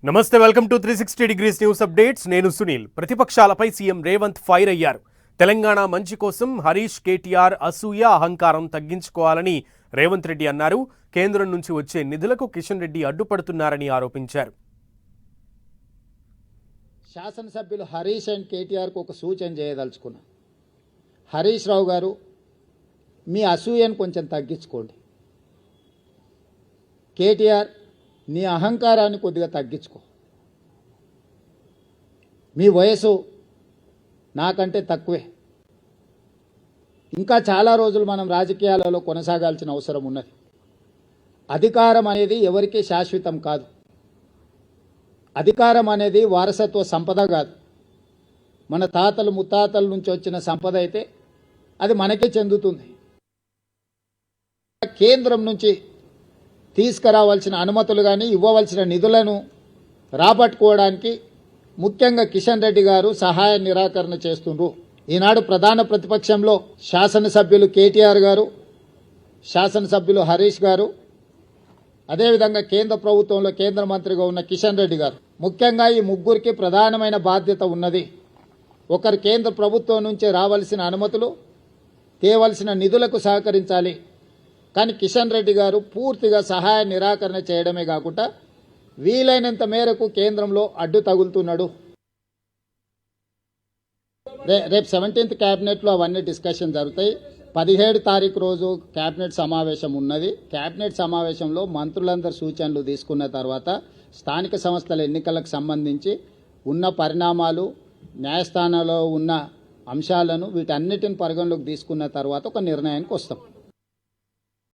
నమస్తే welcome to 360 degrees news updates నేను Sunil ప్రతిపక్షాలపై CM Revanth fire అయ్యారు తెలంగాణ మంచి కోసం హరీష్ కేటీఆర్ అసూయ అహంకారం తగ్గించుకోవాలని రేవంత్ రెడ్డి అన్నారు కేంద్రం నుంచి వచ్చే నిధులకు కిషన్ రెడ్డి అడ్డుపడుతున్నారని ఆరోపించారు శాసనసభ్యులు హరీష్ అండ్ కేటీఆర్ కు ఒక సూచన చేయదలుచుకున్నా హరీష్ రావు గారు మీ అసూయను కొంచెం తగ్గించుకోండి కేటీఆర్ నీ అహంకారాన్ని కొద్దిగా తగ్గించుకో మీ వయసు నాకంటే తక్కువే ఇంకా చాలా రోజులు మనం రాజకీయాలలో కొనసాగాల్సిన అవసరం ఉన్నది అధికారం అనేది ఎవరికీ శాశ్వతం కాదు అధికారం అనేది వారసత్వ సంపద కాదు మన తాతలు ముత్తాతల నుంచి వచ్చిన సంపద అయితే అది మనకే చెందుతుంది కేంద్రం నుంచి తీసుకురావాల్సిన అనుమతులు కానీ ఇవ్వవలసిన నిధులను రాబట్టుకోవడానికి ముఖ్యంగా కిషన్ రెడ్డి గారు సహాయ నిరాకరణ చేస్తుండ్రు ఈనాడు ప్రధాన ప్రతిపక్షంలో శాసనసభ్యులు కేటీఆర్ గారు శాసనసభ్యులు హరీష్ గారు అదేవిధంగా కేంద్ర ప్రభుత్వంలో కేంద్ర మంత్రిగా ఉన్న కిషన్ రెడ్డి గారు ముఖ్యంగా ఈ ముగ్గురికి ప్రధానమైన బాధ్యత ఉన్నది ఒకరు కేంద్ర ప్రభుత్వం నుంచి రావాల్సిన అనుమతులు తేవలసిన నిధులకు సహకరించాలి కానీ కిషన్ రెడ్డి గారు పూర్తిగా సహాయ నిరాకరణ చేయడమే కాకుండా వీలైనంత మేరకు కేంద్రంలో అడ్డు తగులుతున్నాడు రేపు 17th క్యాబినెట్లో అవన్నీ డిస్కషన్ జరుగుతాయి 17 తారీఖు రోజు క్యాబినెట్ సమావేశం ఉన్నది క్యాబినెట్ సమావేశంలో మంత్రులందరూ సూచనలు తీసుకున్న తర్వాత స్థానిక సంస్థల ఎన్నికలకు సంబంధించి ఉన్న పరిణామాలు న్యాయస్థానంలో ఉన్న అంశాలను వీటన్నిటిని పరిగణలోకి తీసుకున్న తర్వాత ఒక నిర్ణయానికి వస్తాం